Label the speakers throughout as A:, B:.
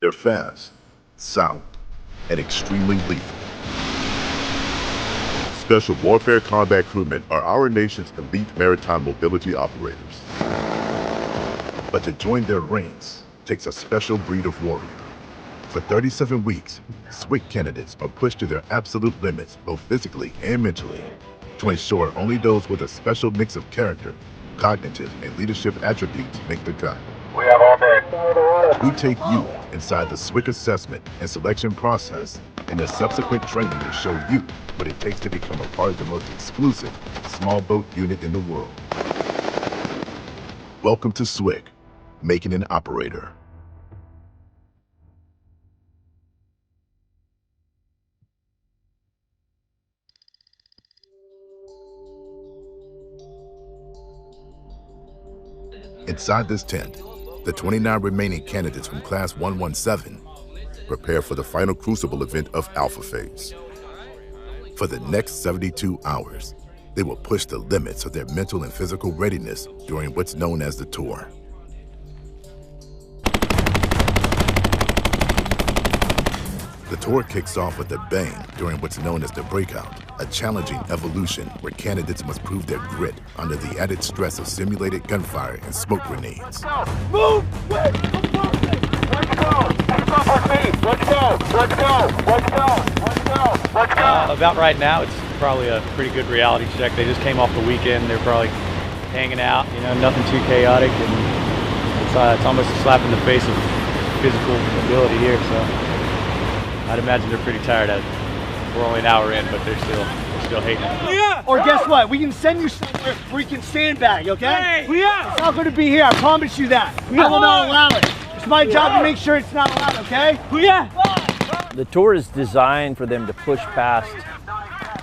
A: They're fast, sound, and extremely lethal. Special Warfare Combat Crewmen are our nation's elite maritime mobility operators. But to join their ranks takes a special breed of warrior. For 37 weeks, SWCC candidates are pushed to their absolute limits, both physically and mentally, to ensure only those with a special mix of character, cognitive, and leadership attributes make the cut.
B: We have all day.
A: We take you inside the SWCC assessment and selection process and the subsequent training to show you what it takes to become a part of the most exclusive small boat unit in the world. Welcome to SWCC, making an operator. Inside this tent, the 29 remaining candidates from Class 117 prepare for the final crucible event of Alpha Phase. For the next 72 hours, they will push the limits of their mental and physical readiness during what's known as the tour. The tour kicks off with a bang during what's known as the breakout, a challenging evolution where candidates must prove their grit under the added stress of simulated gunfire and smoke grenades.
B: Move! Quick! Let's go! Let's go! Let's go! Let's go! Let's go! Let's go!
C: About right now, it's probably a pretty good reality check. They just came off the weekend. They're probably hanging out, you know, nothing too chaotic, and it's almost a slap in the face of physical ability here. So I'd imagine they're pretty tired of it. We're only an hour in, but they're still hating it.
D: Yeah. Or guess what? We can send you somewhere where you can sandbag, okay?
C: Hey. Yeah.
D: It's not going to be here. I promise you that. I will not allow it. It's my job to make sure it's not allowed, okay?
C: Yeah.
E: The tour is designed for them to push past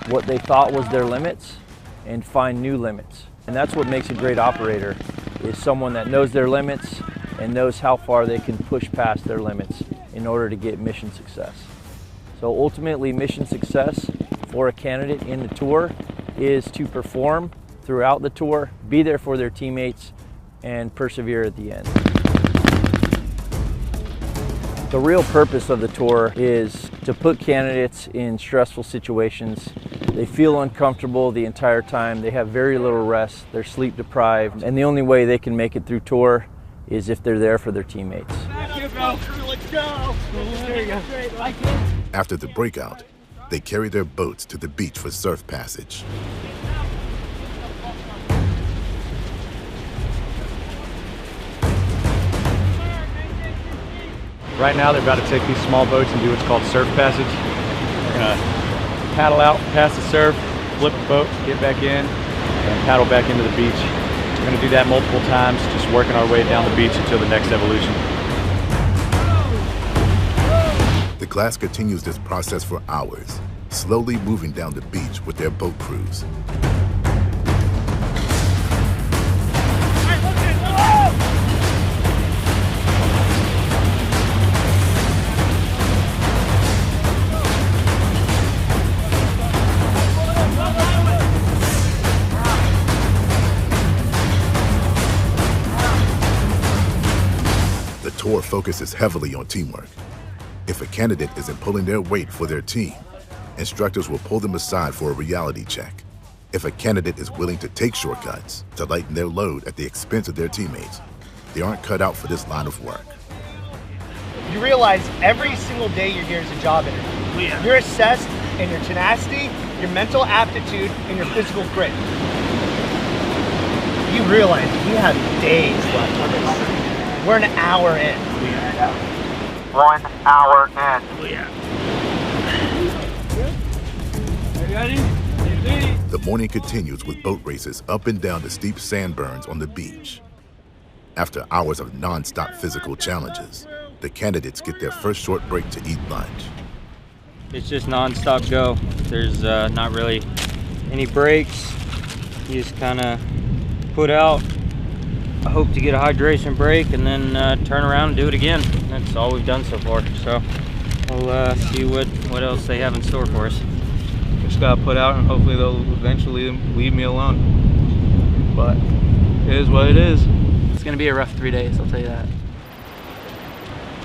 E: what they thought was their limits and find new limits. And that's what makes a great operator, is someone that knows their limits and knows how far they can push past their limits in order to get mission success. So ultimately, mission success for a candidate in the tour is to perform throughout the tour, be there for their teammates, and persevere at the end. The real purpose of the tour is to put candidates in stressful situations. They feel uncomfortable the entire time. They have very little rest. They're sleep deprived. And the only way they can make it through tour is if they're there for their teammates.
D: Let's go. There you go.
A: After the breakout, they carry their boats to the beach for surf passage.
C: Right now, they're about to take these small boats and do what's called surf passage. They're gonna paddle out past the surf, flip the boat, get back in, and paddle back into the beach. We're gonna do that multiple times, just working our way down the beach until the next evolution.
A: The class continues this process for hours, slowly moving down the beach with their boat crews. The tour focuses heavily on teamwork. If a candidate isn't pulling their weight for their team, instructors will pull them aside for a reality check. If a candidate is willing to take shortcuts to lighten their load at the expense of their teammates, they aren't cut out for this line of work.
D: You realize every single day you're here is a job interview. Yeah. You're assessed in your tenacity, your mental aptitude, and your physical grit. You realize we have days left on this. We're an hour in.
B: 1 hour in.
A: The morning continues with boat races up and down the steep sandburns on the beach. After hours of non-stop physical challenges, the candidates get their first short break to eat lunch.
F: It's just non-stop go. There's not really any breaks. You just kind of put out. I hope to get a hydration break and then turn around and do it again. That's all we've done so far. So we'll see what else they have in store for us.
G: Just gotta put out and hopefully they'll eventually leave me alone. But it is what it is.
H: It's gonna be a rough 3 days, I'll tell you that.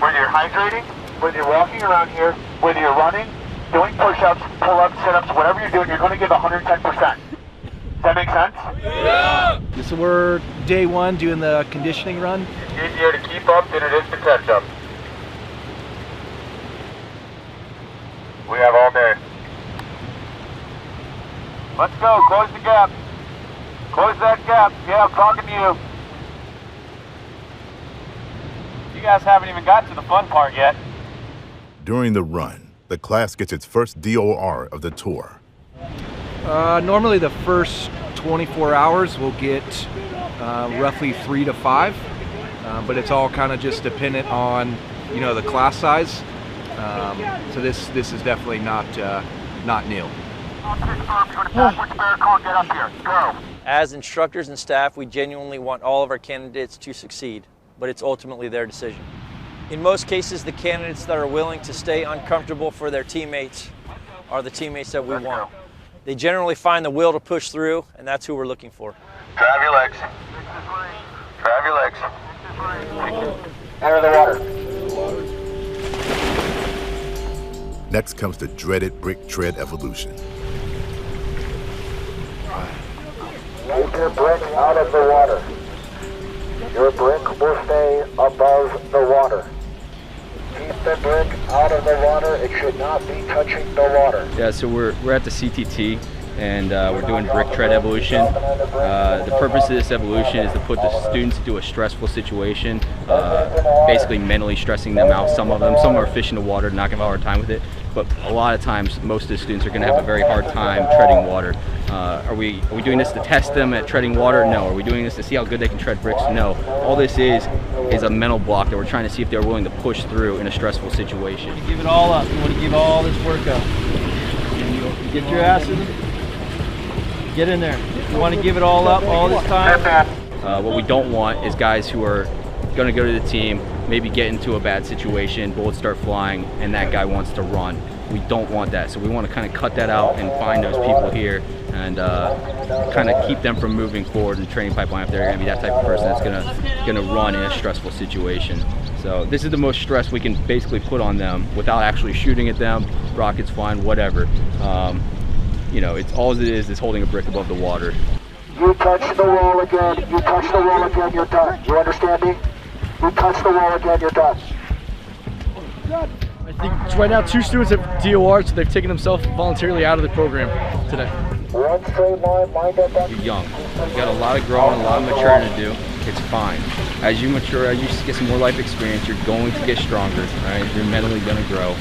B: Whether you're hydrating, whether you're walking around here, whether you're running, doing push-ups, pull-ups, sit-ups, whatever you're doing, you're going to give 110%. Does that make sense?
H: Yeah! So we're day one doing the conditioning run.
B: It's easier to keep up than it is to catch up. We have all day. Let's go, close the gap. Close that gap. Yeah, I'm talking to you. You guys haven't even got to the fun part yet.
A: During the run, the class gets its first DOR of the tour.
H: Normally the first 24 hours we'll get roughly 3 to 5, but it's all kind of just dependent on, you know, the class size. So this is definitely not new.
E: As instructors and staff, we genuinely want all of our candidates to succeed, but it's ultimately their decision. In most cases, the candidates that are willing to stay uncomfortable for their teammates are the teammates that we want. They generally find the will to push through, and that's who we're looking for.
B: Drive your legs. Drive your legs. Enter the water.
A: Next comes the dreaded brick tread evolution.
B: Keep your brick out of the water. Your brick will stay above the water. Keep the brick out of the water. It should not be touching the water.
I: Yeah, so we're at the CTT and we're doing brick tread evolution. The purpose of this evolution is to put the students into a stressful situation, basically mentally stressing them out. Some are fish in the water, not gonna have a hard time with it, but a lot of times most of the students are gonna have a very hard time treading water. Are we doing this to test them at treading water? No. Are we doing this to see how good they can tread bricks? No. All this is a mental block that we're trying to see if they're willing to push through in a stressful situation.
F: You give it all up. You want to give all this work up. You get your asses. Get in there. You want to give it all up all this time?
I: What we don't want is guys who are going to go to the team, maybe get into a bad situation, bullets start flying, and that guy wants to run. We don't want that, so we want to kind of cut that out and find those people here and kind of keep them from moving forward in the training pipeline if they're going to be that type of person that's going to run in a stressful situation. So this is the most stress we can basically put on them without actually shooting at them, rockets flying, whatever. You know, it's all it is holding a brick above the water.
B: You touch the wall again. You touch the wall again, you're done. You understand me? You touch the wall again, you're done.
J: I think right now 2 students have DOR'd, so they've taken themselves voluntarily out of the program today.
B: One straight line, mind up on.
I: You're young. You got a lot of growing, a lot of maturing to do. It's fine. As you mature, as you get some more life experience, you're going to get stronger, right? You're mentally going to grow.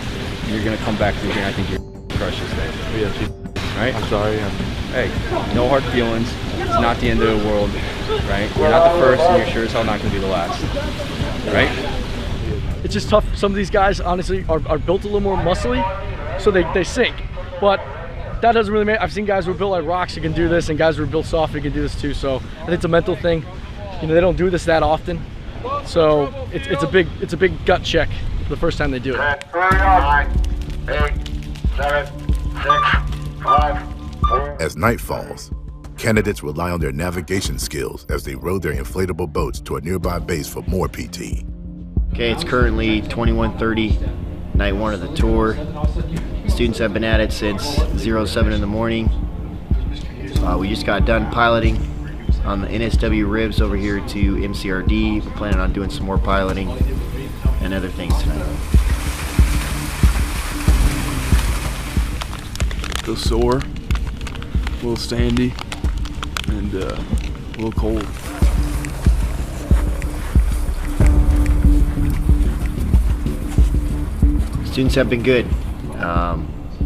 I: You're going to come back through here, and I think you're crush this thing. Right?
K: I'm sorry.
I: Hey, no hard feelings. It's not the end of the world, right? You're not the first, and you're sure as hell not going to be the last, right?
J: It's just tough. Some of these guys, honestly, are built a little more muscly, so they sink. But that doesn't really matter. I've seen guys who are built like rocks who can do this, and guys who are built soft who can do this too. So I think it's a mental thing. You know, they don't do this that often, so it's a big gut check the first time they do it.
B: 9, 8, 7, 6, 5, 4.
A: As night falls, candidates rely on their navigation skills as they row their inflatable boats to a nearby base for more PT.
L: Okay, it's currently 21:30, night 1 of the tour. Students have been at it since 07 in the morning. We just got done piloting on the NSW ribs over here to MCRD. We're planning on doing some more piloting and other things tonight.
K: A little sore, a little sandy, and a little cold.
L: Students have been good.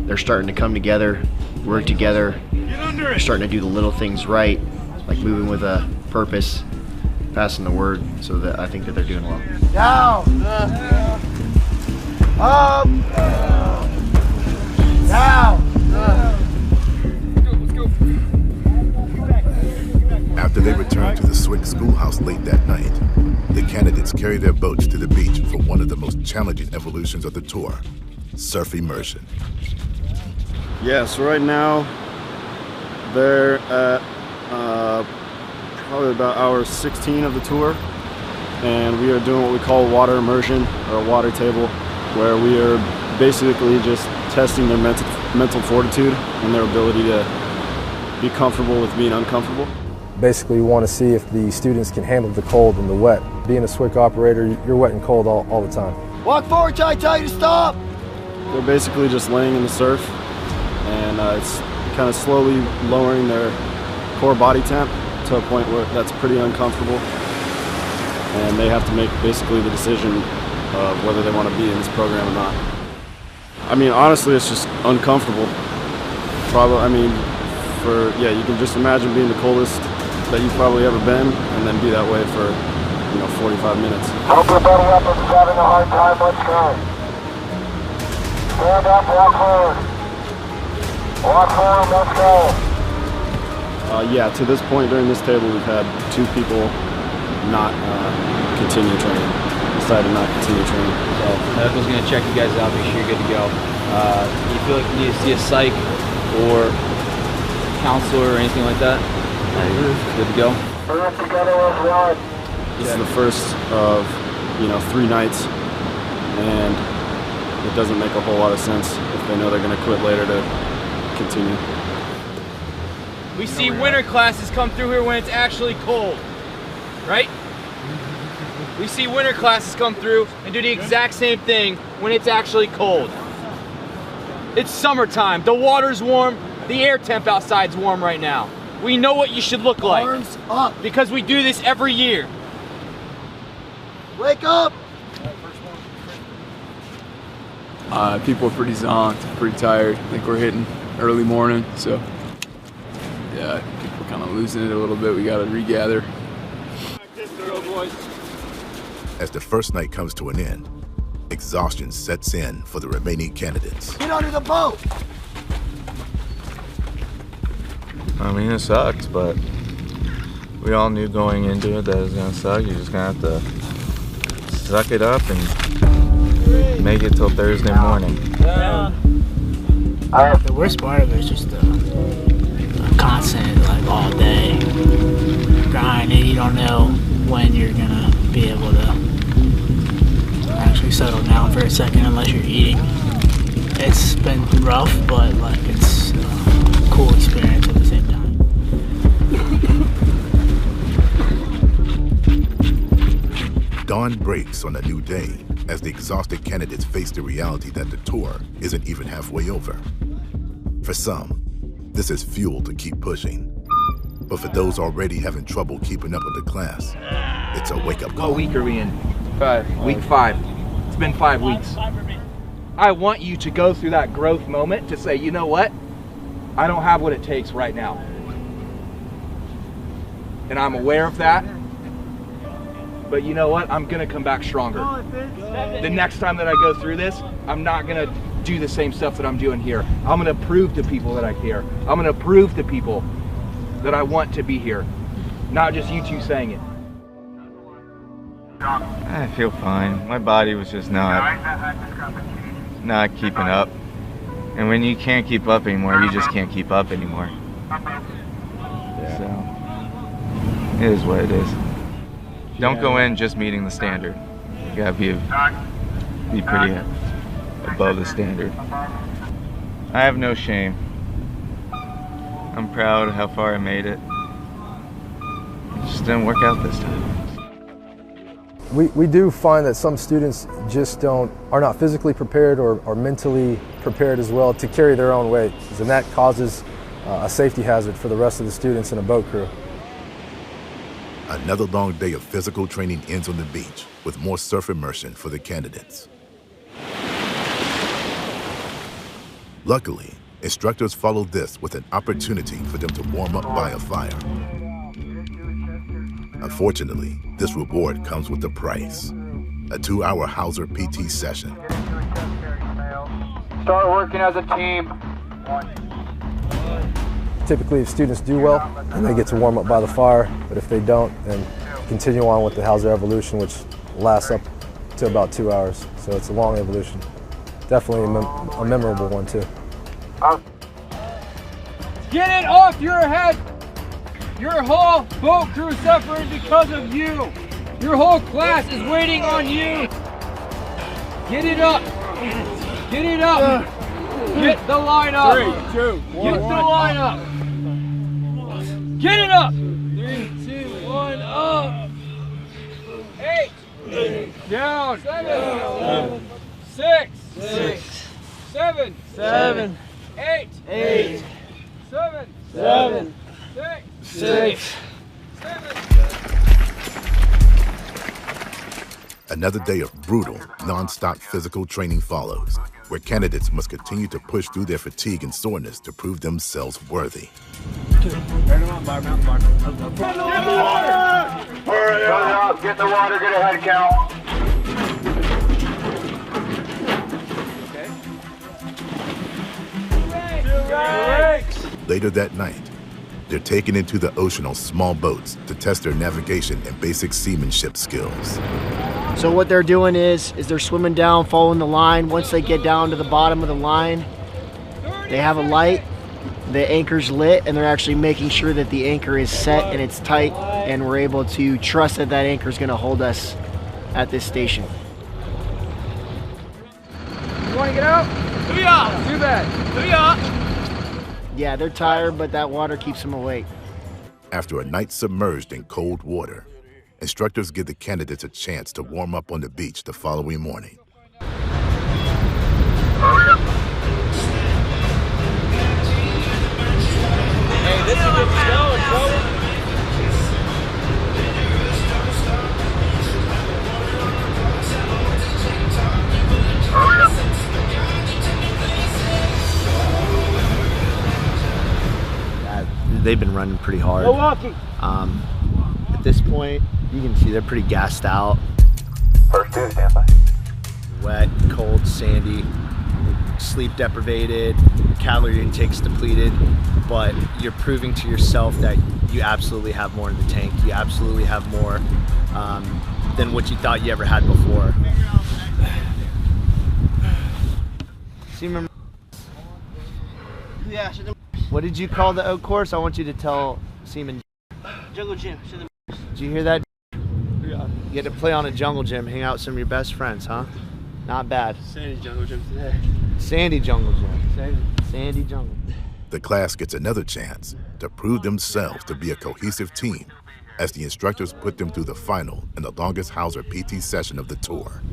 L: They're starting to come together, work together. They're starting to do the little things right, like moving with a purpose, passing the word, so that I think that they're doing well.
B: Down! Up! Down!
A: After they return to the Swcc schoolhouse late that night, the candidates carry their boats to the beach for one of the most challenging evolutions of the tour, surf immersion.
M: Yeah, so right now they're at probably about hour 16 of the tour. and we are doing what we call water immersion, or a water table, where we are basically just testing their mental fortitude and their ability to be comfortable with being uncomfortable.
N: Basically, we want to see if the students can handle the cold and the wet. Being a SWCC operator, you're wet and cold all the time.
L: Walk forward till I tell you to stop!
M: They're basically just laying in the surf, and it's kind of slowly lowering their core body temp to a point where that's pretty uncomfortable, and they have to make basically the decision of whether they want to be in this program or not. I mean, honestly, it's just uncomfortable. You can just imagine being the coldest that you've probably ever been, and then be that way for, 45 minutes.
B: Help your buddy up if he's having a hard time. Let's go. Stand up, walk forward. Walk forward, let's go.
M: Yeah, to this point during this table, we've had 2 people not continue training, decided to not continue training.
I: So medical's going to check you guys out, make sure you're good to go. You feel like you need to see a psych or counselor or anything like that? Good to go?
B: We're together as one.
M: This is the first of 3 nights, and it doesn't make a whole lot of sense if they know they're going to quit later to continue.
F: We see winter classes come through here when it's actually cold, right? We see winter classes come through and do the exact same thing when it's actually cold. It's summertime, the water's warm, the air temp outside's warm right now. We know what you should look like.
L: Arms up!
F: Because we do this every year.
L: Wake up!
K: People are pretty zonked, pretty tired. I think we're hitting early morning, so yeah, people are kind of losing it a little bit. We got to regather.
A: As the first night comes to an end, exhaustion sets in for the remaining candidates.
L: Get under the boat!
G: I mean, it sucks, but we all knew going into it that it was gonna suck. You're just gonna have to suck it up and make it till Thursday morning.
O: The worst part of it is just the constant, like all day grind, and you don't know when you're gonna be able to actually settle down for a second unless you're eating. It's been rough, but like it's a cool experience at the same time.
A: Dawn breaks on a new day as the exhausted candidates face the reality that the tour isn't even halfway over. For some, this is fuel to keep pushing. But for those already having trouble keeping up with the class, it's a wake-up call.
H: What week are we in? Week 5. It's been 5 weeks. I want you to go through that growth moment to say, you know what? I don't have what it takes right now. And I'm aware of that. But you know what? I'm gonna come back stronger. The next time that I go through this, I'm not gonna do the same stuff that I'm doing here. I'm gonna prove to people that I care. I'm gonna prove to people that I want to be here. Not just you two saying it.
G: I feel fine. My body was just not keeping up. And when you can't keep up anymore, you just can't keep up anymore. So, it is what it is. Don't go in just meeting the standard. You gotta be pretty above the standard. I have no shame. I'm proud of how far I made it. It just didn't work out this time.
N: We do find that some students just are not physically prepared or mentally prepared as well to carry their own weight, and that causes a safety hazard for the rest of the students in a boat crew.
A: Another long day of physical training ends on the beach with more surf immersion for the candidates. Luckily, instructors followed this with an opportunity for them to warm up by a fire. Unfortunately, this reward comes with a price, a 2-hour Hauser PT session.
B: Start working as a team.
N: Typically, if students do well, then they get to warm up by the fire, but if they don't, then continue on with the Hauser evolution, which lasts up to about 2 hours. So it's a long evolution. Definitely a memorable one too.
F: Get it off your head! Your whole boat crew suffering because of you!
P: Your whole class is waiting on you. Get it up. Get it up. Get the line up.
K: 3, 2, 1.
P: Get the line up. Get it up. 3, 2, 1, up. 8. Down. 7. 6. 7.
O: 7.
P: 8.
O: 8.
P: 7.
O: 7.
P: 6.
A: Another day of brutal, non-stop physical training follows, where candidates must continue to push through their fatigue and soreness to prove themselves worthy.
B: Get in the water! Hurry up! Get in the water, get a head count.
A: Later that night, they're taken into the ocean on small boats to test their navigation and basic seamanship skills.
L: So what they're doing is they're swimming down, following the line. Once they get down to the bottom of the line, they have a light, the anchor's lit, and they're actually making sure that the anchor is set and it's tight, and we're able to trust that that anchor is going to hold us at this station.
P: You want to get out? Booyah! Too bad. Booyah!
L: Yeah, they're tired, but that water keeps them awake.
A: After a night submerged in cold water, instructors give the candidates a chance to warm up on the beach the following morning.
P: Hey, this is good going, bro.
L: They've been running pretty hard.
P: Milwaukee.
L: At this point, you can see they're pretty gassed out.
B: First two, stand by.
L: Wet, cold, sandy, sleep deprivated, calorie intake's depleted, but you're proving to yourself that you absolutely have more in the tank. You absolutely have more than what you thought you ever had before. What did you call the oak course? I want you to tell Seaman.
O: Jungle gym.
L: Did you hear that? Yeah. You get to play on a jungle gym, hang out with some of your best friends, huh? Not bad.
O: Sandy jungle gym today.
L: Sandy jungle gym. Sandy jungle.
A: The class gets another chance to prove themselves to be a cohesive team as the instructors put them through the final and the longest Hauser PT session of the tour.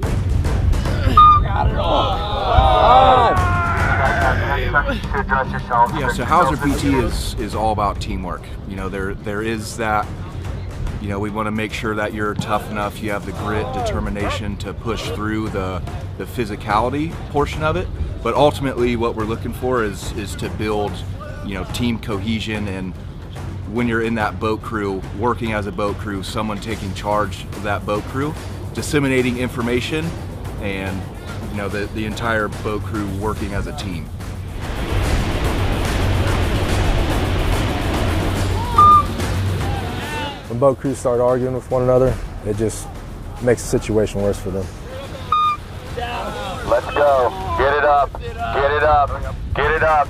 P: Got it all.
H: Yeah, so Hauser PT is all about teamwork. You know, there is that, you know, we want to make sure that you're tough enough, you have the grit, determination to push through the physicality portion of it, but ultimately what we're looking for is to build, you know, team cohesion, and when you're in that boat crew, working as a boat crew, someone taking charge of that boat crew, disseminating information, and you know, the entire boat crew working as a team.
N: When boat crews start arguing with one another, it just makes the situation worse for them.
B: Let's go. Get it up. Get it up. Get it up.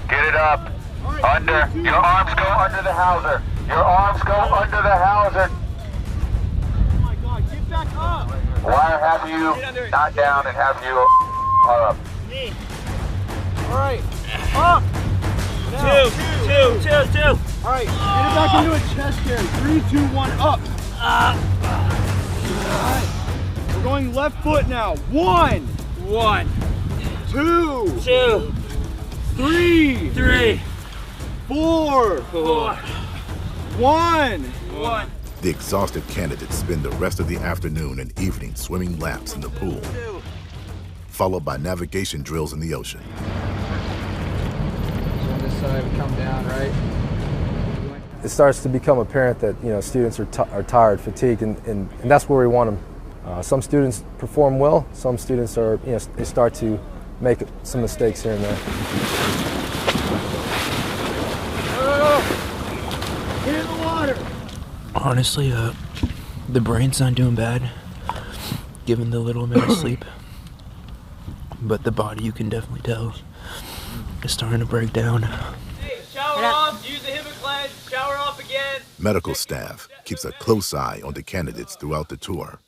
B: Get it up. Under. Your arms go under the hawser. Your arms go under the hawser.
P: Oh my God, get back up.
B: Wire have you not down and have you up.
P: All right. Up. Two. All right, get it back into a chest carry. 3, 2, 1, up. All right. We're going left foot now. 1. 2. 3. 4. 1.
A: The exhausted candidates spend the rest of the afternoon and evening swimming laps in the pool, followed by navigation drills in the ocean.
P: So on this side, we come down, right?
N: It starts to become apparent that, you know, students are tired, fatigued, and that's where we want them. Some students perform well. Some students are, you know, they start to make some mistakes here and there.
P: Get in the water.
O: Honestly, the brain's not doing bad, given the little amount of sleep. But the body, you can definitely tell, is starting to break down.
P: Hey, shower off, use the HIPAA cleanse, shower off again.
A: Medical staff keeps a close eye on the candidates throughout the tour,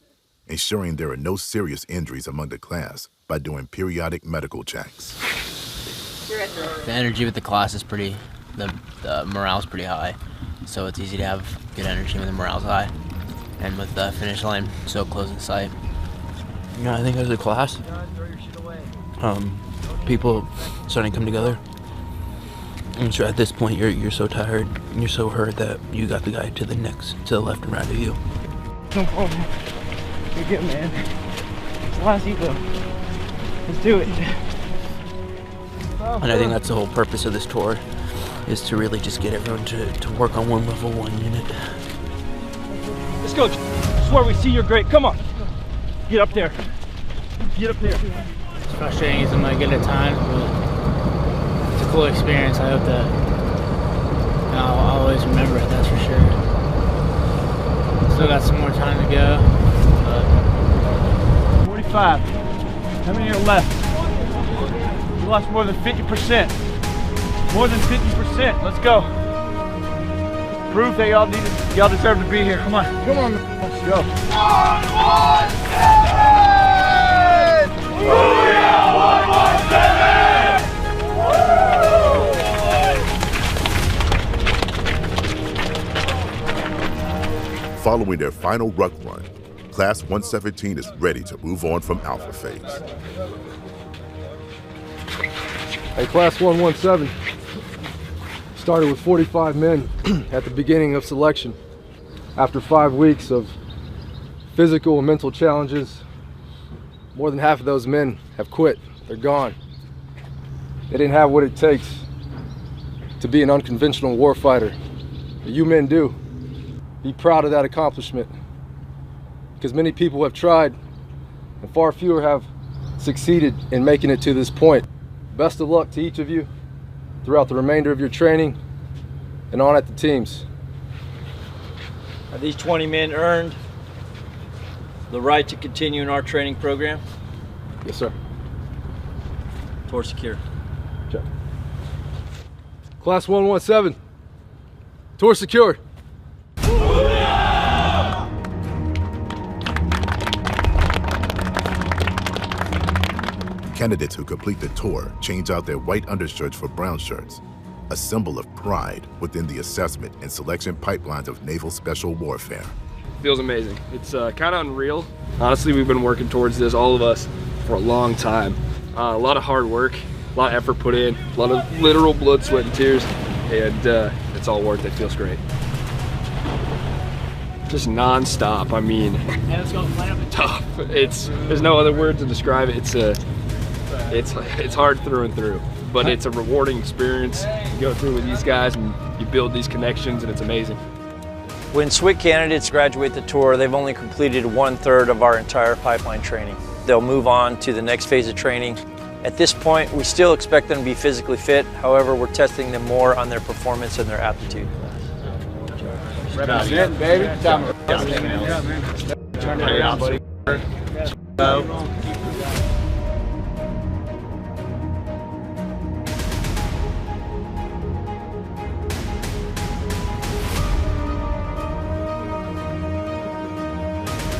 A: ensuring there are no serious injuries among the class by doing periodic medical checks.
Q: The energy with the class is pretty, the morale's pretty high, so it's easy to have good energy when the morale's high. And with the finish line so close in sight.
R: Yeah, I think as a class, people starting to come together. And so at this point, you're so tired, and you're so hurt that you got the guy to the left and right of you.
P: No problem. You're good, man. It's last heat though. Let's do it.
R: And I think that's the whole purpose of this tour, is to really just get everyone to work on one level, one unit.
P: Let's go. This is where we see you're great. Come on. Get up there. Get up there.
O: It's frustrating because I'm not good at times, but it's a cool experience. I hope that I'll always remember it, that's for sure. Still got some more time to go. But
P: 45. How many are left? You lost more than 50%. More than 50%. Let's go. Proof that y'all deserve to be here. Come on. Come on. Let's go.
A: 117. Following their final ruck run, Class 117 is ready to move on from Alpha Phase.
N: Hey, Class 117. Started with 45 men at the beginning of selection. After 5 weeks of physical and mental challenges, more than half of those men have quit. They're gone. They didn't have what it takes to be an unconventional warfighter. But you men do. Be proud of that accomplishment, because many people have tried and far fewer have succeeded in making it to this point. Best of luck to each of you throughout the remainder of your training and on at the teams.
E: Have these 20 men earned the right to continue in our training program?
N: Yes, sir.
E: Tour secure.
N: Check. Class 117, tour secured.
A: Candidates who complete the tour change out their white undershirts for brown shirts, a symbol of pride within the assessment and selection pipelines of naval special warfare.
S: Feels amazing. It's kind of unreal. Honestly, we've been working towards this, all of us, for a long time. A lot of hard work, a lot of effort put in, a lot of literal blood, sweat, and tears, and it's all worth it. Feels great. Just non-stop. I mean, tough. There's no other word to describe it. It's hard through and through, but it's a rewarding experience. You go through with these guys and you build these connections, and it's amazing.
E: When SWCC candidates graduate the tour, they've only completed 1/3 of our entire pipeline training. They'll move on to the next phase of training. At this point, we still expect them to be physically fit. However, we're testing them more on their performance and their aptitude.
P: Represent, baby.
S: Turn it around, buddy.